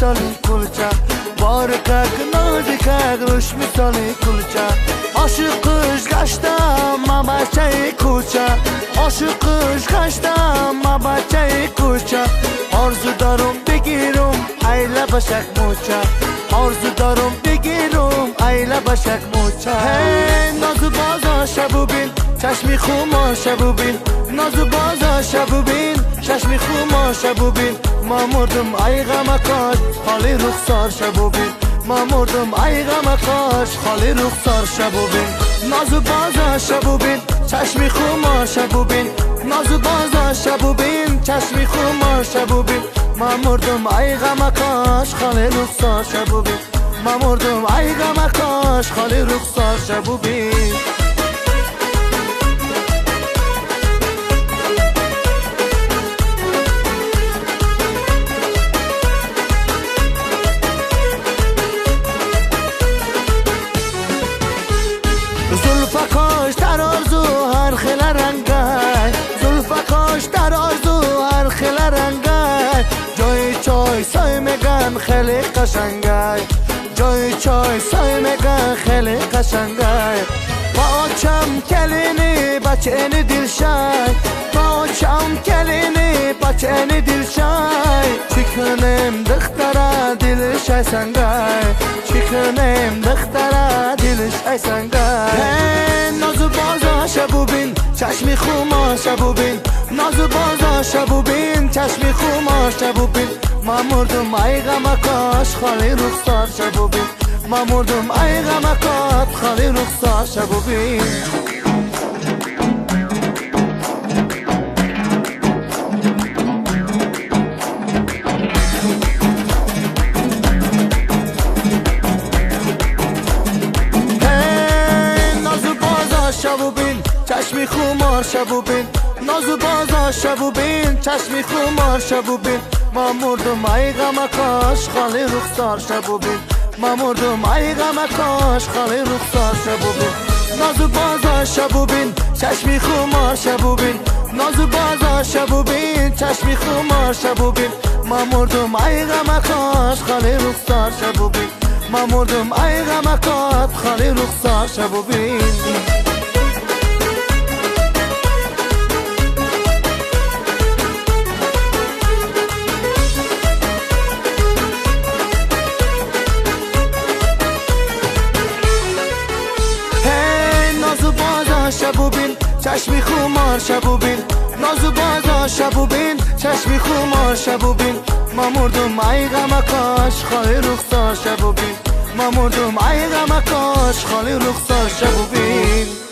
misali kulça Barıkak nazikak ruş misali kulça Aşık kış kaçta ma bahçeyi kuça Aşık kış kaçta ma bahçeyi kuça Arzu darım begirim ayla başak muça Arzu darım begirim ayla başak muça Hey nazı baza şabubin چشمی خوما شبوبین نازو بازا شبوبین چشمی خوما شبوبین ما مردم ای غمکاش خالی رخسار شبوبین ما مردم ای غمکاش خالی رخسار شبوبین نازو بازا شبوبین چشمی خوما شبوبین نازو بازا شبوبین چشمی خوما شبوبین ما مردم ای غمکاش خالی رخسار شبوبین ما مردم ای غمکاش خالی رخسار شبوبین زلفکاش در آرزو هر خیل رنگای زلفکاش در آرزو هر خیل رنگای جای چای سای میگن خیلی قشنگای جای چای سای میگن خیلی قشنگای باچم کلینی بچینی دلشای باچم کلینی بچینی دلشای چکنم دخترا دلش ای سنگای چکنم دخترا دلش ای سنگای نازو بازا شبوبین چشمی خوما شبوبین نازو بازا شبوبین چشمی خوما شبوبین ما مردم ای غمکاش خالی رخسار شبوبین ما مردم ای غمکات خالی رخسار شبوبین شبوبین چشمی خمار شبوبین نازو بازا شبوبین چشمی خمار شبوبین ما مردم ای غمکاش خالی رخسار شبوبین ما مردم ای غمکاش خالی رخسار شبوبین نازو بازا شبوبین چشمی خمار شبوبین نازو بازا شبوبین چشمی خمار شبوبین ما مردم ای غمکاش خالی رخسار شبوبین ما مردم ای غمکات خالی رخسار شبوبین شبوبین چشمی خمار شبوبین نازو بازا شبوبین چشمی خمار شبوبین ما مردم ای غمکاش خالی رخسار شبوبین ما مردم ای غمکاش خالی رخسار شبوبین